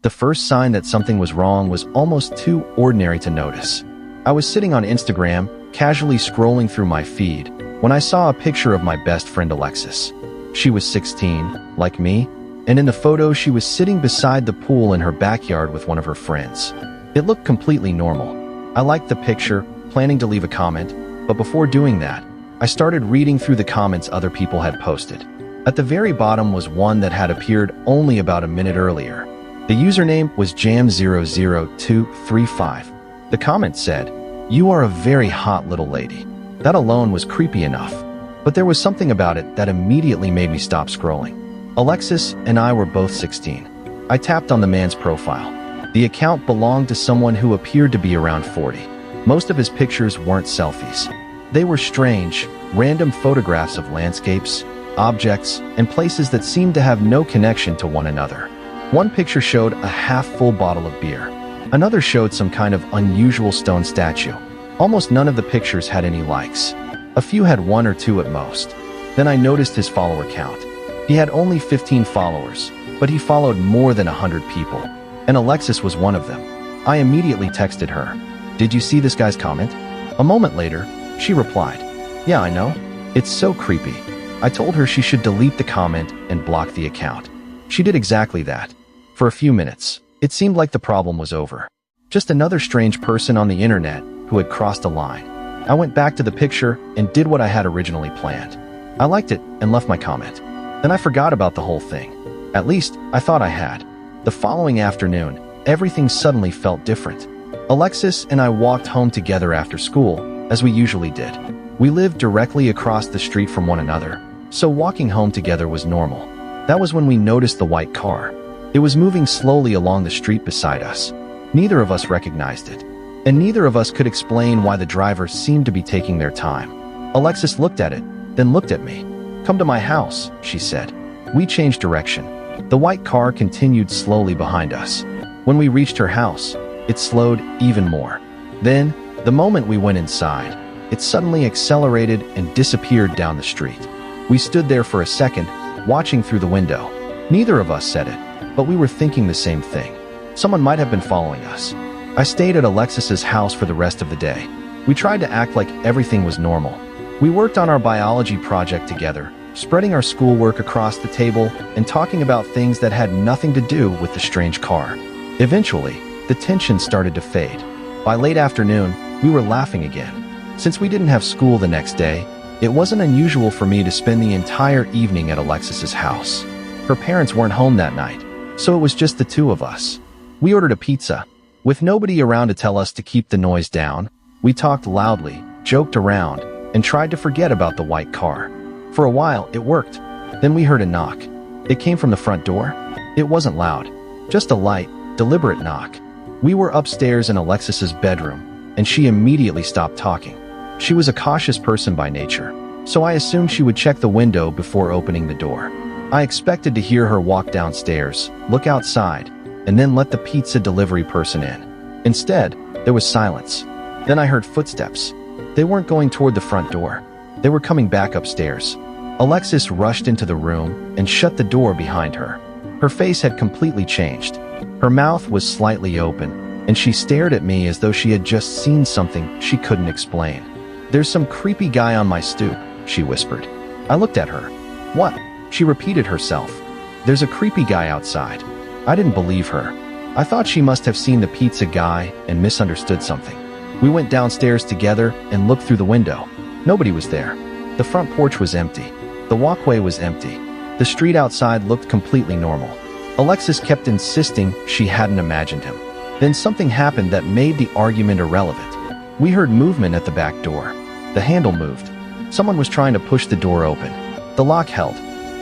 The first sign that something was wrong was almost too ordinary to notice. I was sitting on Instagram, casually scrolling through my feed, when I saw a picture of my best friend Alexis. She was 16, like me, and in the photo she was sitting beside the pool in her backyard with one of her friends. It looked completely normal. I liked the picture, planning to leave a comment, but before doing that, I started reading through the comments other people had posted. At the very bottom was one that had appeared only about a minute earlier. The username was Jam00235. The comment said, "You are a very hot little lady." That alone was creepy enough, but there was something about it that immediately made me stop scrolling. Alexis and I were both 16. I tapped on the man's profile. The account belonged to someone who appeared to be around 40. Most of his pictures weren't selfies. They were strange, random photographs of landscapes, objects, and places that seemed to have no connection to one another. One picture showed a half-full bottle of beer. Another showed some kind of unusual stone statue. Almost none of the pictures had any likes. A few had 1 or 2 at most. Then I noticed his follower count. He had only 15 followers, but he followed more than 100 people, and Alexis was one of them. I immediately texted her, "Did you see this guy's comment?" A moment later, she replied, "Yeah, I know. It's so creepy." I told her she should delete the comment and block the account. She did exactly that. For a few minutes, it seemed like the problem was over. Just another strange person on the internet who had crossed a line. I went back to the picture and did what I had originally planned. I liked it and left my comment. Then I forgot about the whole thing. At least, I thought I had. The following afternoon, everything suddenly felt different. Alexis and I walked home together after school, as we usually did. We lived directly across the street from one another, so walking home together was normal. That was when we noticed the white car. It was moving slowly along the street beside us. Neither of us recognized it, and neither of us could explain why the driver seemed to be taking their time. Alexis looked at it, then looked at me. "Come to my house," she said. We changed direction. The white car continued slowly behind us. When we reached her house, it slowed even more. Then, the moment we went inside, it suddenly accelerated and disappeared down the street. We stood there for a second, watching through the window. Neither of us said it, but we were thinking the same thing. Someone might have been following us. I stayed at Alexis's house for the rest of the day. We tried to act like everything was normal. We worked on our biology project together, spreading our schoolwork across the table and talking about things that had nothing to do with the strange car. Eventually, the tension started to fade. By late afternoon, we were laughing again. Since we didn't have school the next day, it wasn't unusual for me to spend the entire evening at Alexis's house. Her parents weren't home that night, so it was just the two of us. We ordered a pizza. With nobody around to tell us to keep the noise down, we talked loudly, joked around, and tried to forget about the white car. For a while, it worked. Then we heard a knock. It came from the front door. It wasn't loud, just a light, deliberate knock. We were upstairs in Alexis's bedroom, and she immediately stopped talking. She was a cautious person by nature, so I assumed she would check the window before opening the door. I expected to hear her walk downstairs, look outside, and then let the pizza delivery person in. Instead, there was silence. Then I heard footsteps. They weren't going toward the front door. They were coming back upstairs. Alexis rushed into the room and shut the door behind her. Her face had completely changed. Her mouth was slightly open, and she stared at me as though she had just seen something she couldn't explain. "There's some creepy guy on my stoop," she whispered. I looked at her. "What?" She repeated herself. "There's a creepy guy outside." I didn't believe her. I thought she must have seen the pizza guy and misunderstood something. We went downstairs together and looked through the window. Nobody was there. The front porch was empty. The walkway was empty. The street outside looked completely normal. Alexis kept insisting she hadn't imagined him. Then something happened that made the argument irrelevant. We heard movement at the back door. The handle moved. Someone was trying to push the door open. The lock held.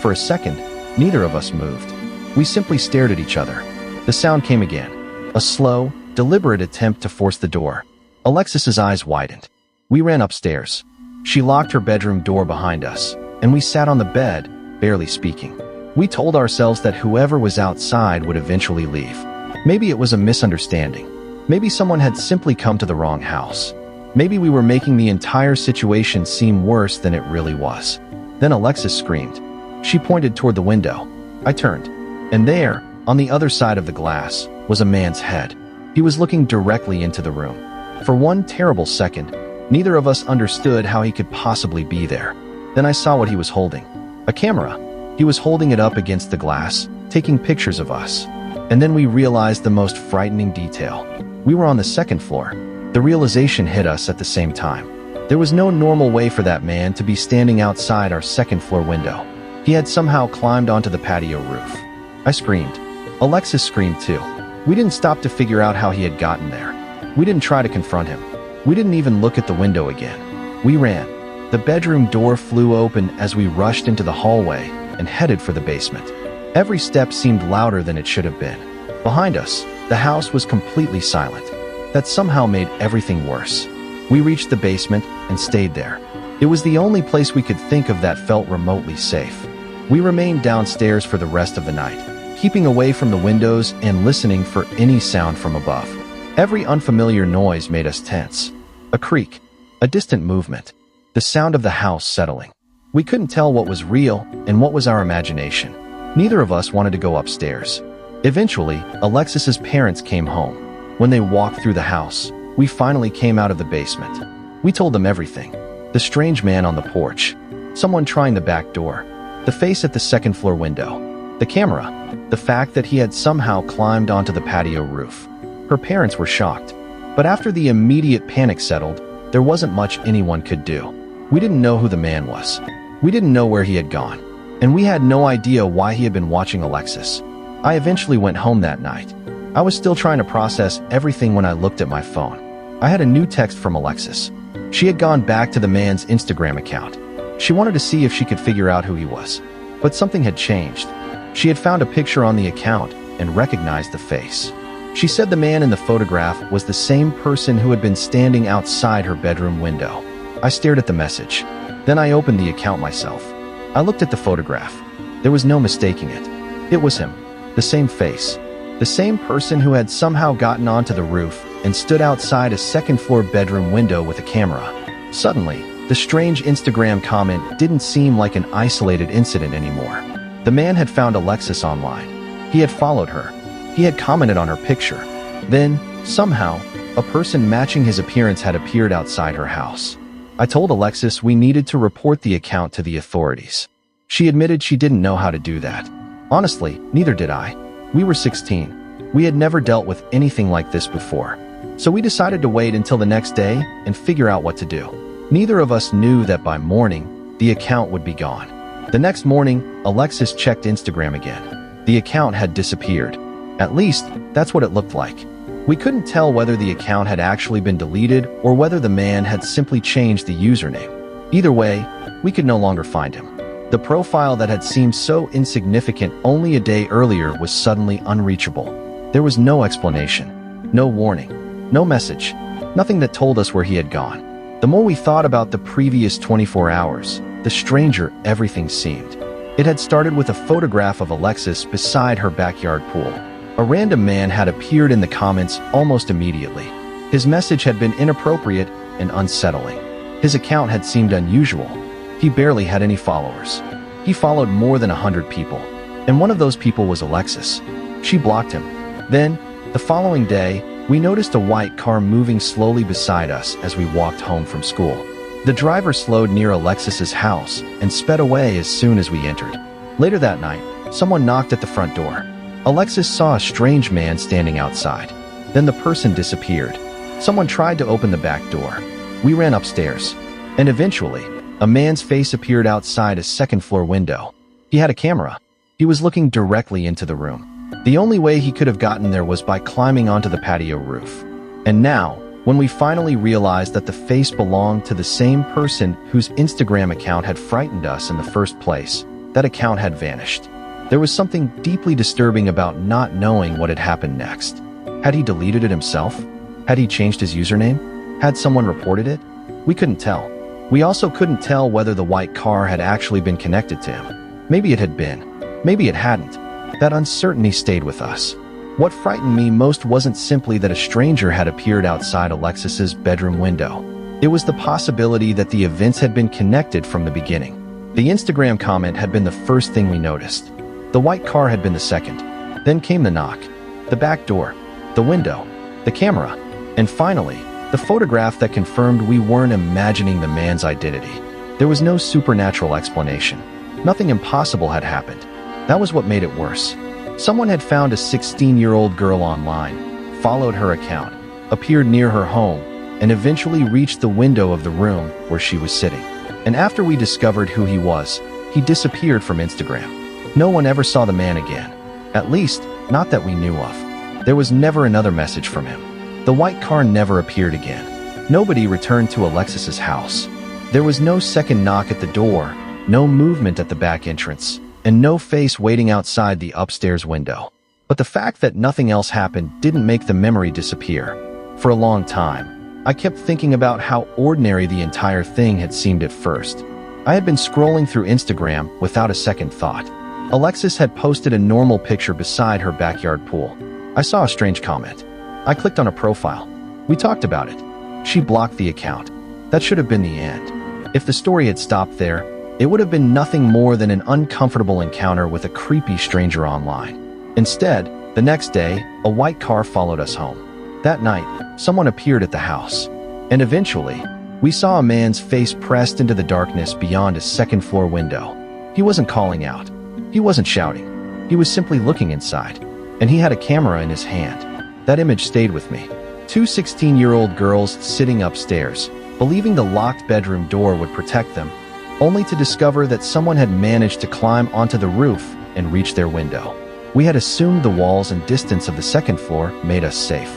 For a second, neither of us moved. We simply stared at each other. The sound came again. A slow, deliberate attempt to force the door. Alexis's eyes widened. We ran upstairs. She locked her bedroom door behind us, and we sat on the bed, barely speaking. We told ourselves that whoever was outside would eventually leave. Maybe it was a misunderstanding. Maybe someone had simply come to the wrong house. Maybe we were making the entire situation seem worse than it really was. Then Alexis screamed. She pointed toward the window. I turned, and there, On the other side of the glass was a man's head. He was looking directly into the room. For one terrible second, neither of us understood how he could possibly be there. Then I saw what he was holding. A camera. He was holding it up against the glass, taking pictures of us. And then we realized the most frightening detail. We were on the second floor. The realization hit us at the same time. There was no normal way for that man to be standing outside our second floor window. He had somehow climbed onto the patio roof. I screamed. Alexis screamed too. We didn't stop to figure out how he had gotten there. We didn't try to confront him. We didn't even look at the window again. We ran. The bedroom door flew open as we rushed into the hallway and headed for the basement. Every step seemed louder than it should have been. Behind us, the house was completely silent. That somehow made everything worse. We reached the basement and stayed there. It was the only place we could think of that felt remotely safe. We remained downstairs for the rest of the night, keeping away from the windows and listening for any sound from above. Every unfamiliar noise made us tense. A creak, a distant movement, the sound of the house settling. We couldn't tell what was real and what was our imagination. Neither of us wanted to go upstairs. Eventually, Alexis's parents came home. When they walked through the house, we finally came out of the basement. We told them everything. The strange man on the porch, someone trying the back door, the face at the second floor window, the camera, the fact that he had somehow climbed onto the patio roof. Her parents were shocked. But after the immediate panic settled, there wasn't much anyone could do. We didn't know who the man was. We didn't know where he had gone. And we had no idea why he had been watching Alexis. I eventually went home that night. I was still trying to process everything when I looked at my phone. I had a new text from Alexis. She had gone back to the man's Instagram account. She wanted to see if she could figure out who he was. But something had changed. She had found a picture on the account and recognized the face. She said the man in the photograph was the same person who had been standing outside her bedroom window. I stared at the message. Then I opened the account myself. I looked at the photograph. There was no mistaking it. It was him. The same face. The same person who had somehow gotten onto the roof and stood outside a second-floor bedroom window with a camera. Suddenly, the strange Instagram comment didn't seem like an isolated incident anymore. The man had found Alexis online. He had followed her. He had commented on her picture. Then, somehow, a person matching his appearance had appeared outside her house. I told Alexis we needed to report the account to the authorities. She admitted she didn't know how to do that. Honestly, neither did I. We were 16. We had never dealt with anything like this before. So we decided to wait until the next day and figure out what to do. Neither of us knew that by morning, the account would be gone. The next morning, Alexis checked Instagram again. The account had disappeared. At least, that's what it looked like. We couldn't tell whether the account had actually been deleted or whether the man had simply changed the username. Either way, we could no longer find him. The profile that had seemed so insignificant only a day earlier was suddenly unreachable. There was no explanation, no warning, no message, nothing that told us where he had gone. The more we thought about the previous 24 hours, the stranger everything seemed. It had started with a photograph of Alexis beside her backyard pool. A random man had appeared in the comments almost immediately. His message had been inappropriate and unsettling. His account had seemed unusual. He barely had any followers. He followed more than 100 people. And one of those people was Alexis. She blocked him. Then, the following day, we noticed a white car moving slowly beside us as we walked home from school. The driver slowed near Alexis's house and sped away as soon as we entered. Later that night, someone knocked at the front door. Alexis saw a strange man standing outside. Then the person disappeared. Someone tried to open the back door. We ran upstairs. And eventually, a man's face appeared outside a second-floor window. He had a camera. He was looking directly into the room. The only way he could have gotten there was by climbing onto the patio roof. And now, when we finally realized that the face belonged to the same person whose Instagram account had frightened us in the first place, that account had vanished. There was something deeply disturbing about not knowing what had happened next. Had he deleted it himself? Had he changed his username? Had someone reported it? We couldn't tell. We also couldn't tell whether the white car had actually been connected to him. Maybe it had been. Maybe it hadn't. That uncertainty stayed with us. What frightened me most wasn't simply that a stranger had appeared outside Alexis's bedroom window. It was the possibility that the events had been connected from the beginning. The Instagram comment had been the first thing we noticed. The white car had been the second. Then came the knock, the back door, the window, the camera, and finally, the photograph that confirmed we weren't imagining the man's identity. There was no supernatural explanation. Nothing impossible had happened. That was what made it worse. Someone had found a 16-year-old girl online, followed her account, appeared near her home, and eventually reached the window of the room where she was sitting. And after we discovered who he was, he disappeared from Instagram. No one ever saw the man again. At least, not that we knew of. There was never another message from him. The white car never appeared again. Nobody returned to Alexis's house. There was no second knock at the door, no movement at the back entrance, and no face waiting outside the upstairs window. But the fact that nothing else happened didn't make the memory disappear. For a long time, I kept thinking about how ordinary the entire thing had seemed at first. I had been scrolling through Instagram without a second thought. Alexis had posted a normal picture beside her backyard pool. I saw a strange comment. I clicked on a profile. We talked about it. She blocked the account. That should have been the end. If the story had stopped there, it would have been nothing more than an uncomfortable encounter with a creepy stranger online. Instead, the next day, a white car followed us home. That night, someone appeared at the house. And eventually, we saw a man's face pressed into the darkness beyond a second-floor window. He wasn't calling out. He wasn't shouting. He was simply looking inside. And he had a camera in his hand. That image stayed with me. Two 16-year-old girls sitting upstairs, believing the locked bedroom door would protect them, only to discover that someone had managed to climb onto the roof and reach their window. We had assumed the walls and distance of the second floor made us safe.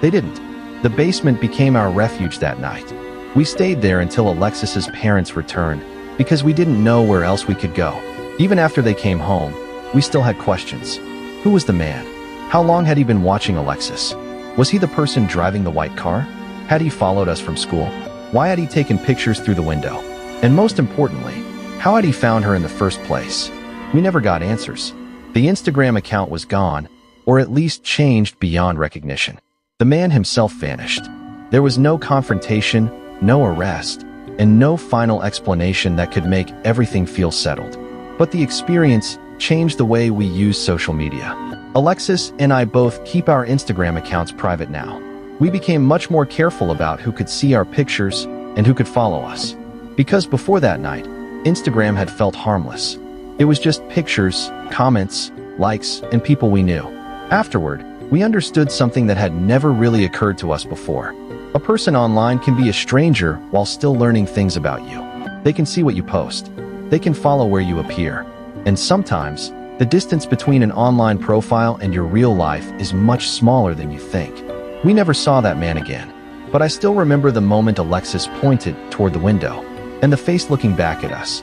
They didn't. The basement became our refuge that night. We stayed there until Alexis's parents returned, because we didn't know where else we could go. Even after they came home, we still had questions. Who was the man? How long had he been watching Alexis? Was he the person driving the white car? Had he followed us from school? Why had he taken pictures through the window? And most importantly, how had he found her in the first place? We never got answers. The Instagram account was gone, or at least changed beyond recognition. The man himself vanished. There was no confrontation, no arrest, and no final explanation that could make everything feel settled. But the experience changed the way we use social media. Alexis and I both keep our Instagram accounts private now. We became much more careful about who could see our pictures and who could follow us. Because before that night, Instagram had felt harmless. It was just pictures, comments, likes, and people we knew. Afterward, we understood something that had never really occurred to us before. A person online can be a stranger while still learning things about you. They can see what you post. They can follow where you appear. And sometimes, the distance between an online profile and your real life is much smaller than you think. We never saw that man again, but I still remember the moment Alexis pointed toward the window, and the face looking back at us.